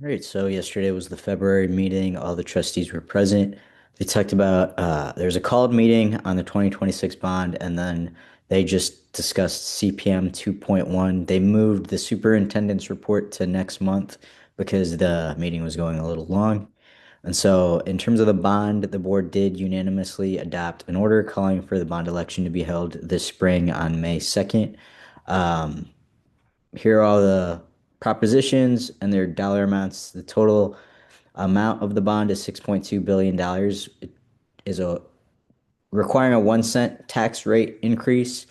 Right. So yesterday was the February meeting. All the trustees were present. They talked about there's a called meeting on the 2026 bond, and then they just discussed CPM 2.1. They moved the superintendent's report to next month because the meeting was going a little long. And so, in terms of the bond, the board did unanimously adopt an order calling for the bond election to be held this spring on May 2nd. Um, Here are all the propositions and their dollar amounts. The total amount of the bond is $6.2 billion dollars. It is a requiring a 1 cent tax rate increase.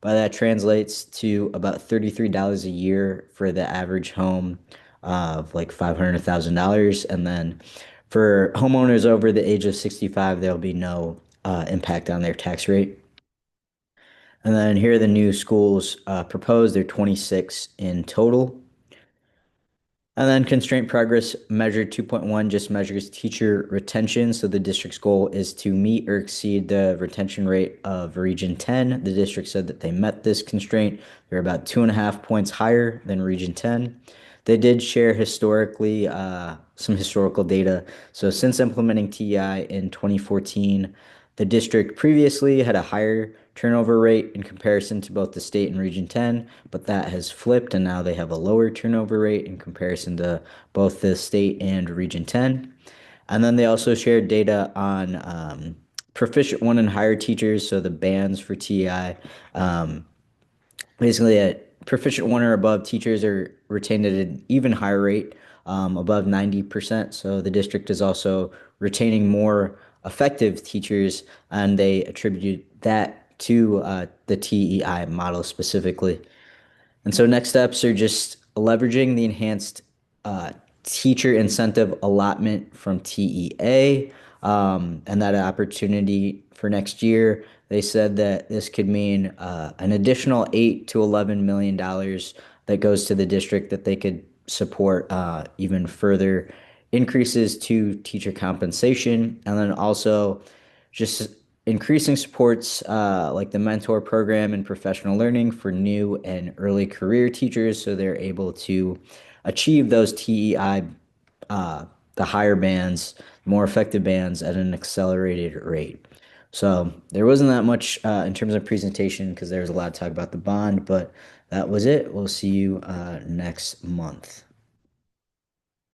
But that translates to about $33 a year for the average home of like $500,000. And then for homeowners over the age of 65, there'll be no impact on their tax rate. And then here are the new schools proposed. There are 26 in total. And then constraint progress measure 2.1 just measures teacher retention. So the district's goal is to meet or exceed the retention rate of Region 10. The district said that they met this constraint. They're about 2.5 points higher than Region 10. They did share historically some historical data. So since implementing TEI in 2014, the district previously had a higher turnover rate in comparison to both the state and Region 10, but that has flipped and now they have a lower turnover rate in comparison to both the state and Region 10. And then they also shared data on proficient one and higher teachers, so the bands for TEI. Basically, at proficient one or above, teachers are retained at an even higher rate, above 90%. So the district is also retaining more effective teachers, and they attribute that to the TEI model specifically. And so next steps are just leveraging the enhanced uh, teacher incentive allotment from TEA, and that opportunity for next year. They said that this could mean an additional $8 to $11 million that goes to the district that they could support even further increases to teacher compensation, and then also just increasing supports like the mentor program and professional learning for new and early career teachers so they're able to achieve those TEI, uh, the higher bands, more effective bands at an accelerated rate. So there wasn't that much in terms of presentation because there was a lot of talk about the bond, but that was it. We'll see you next month.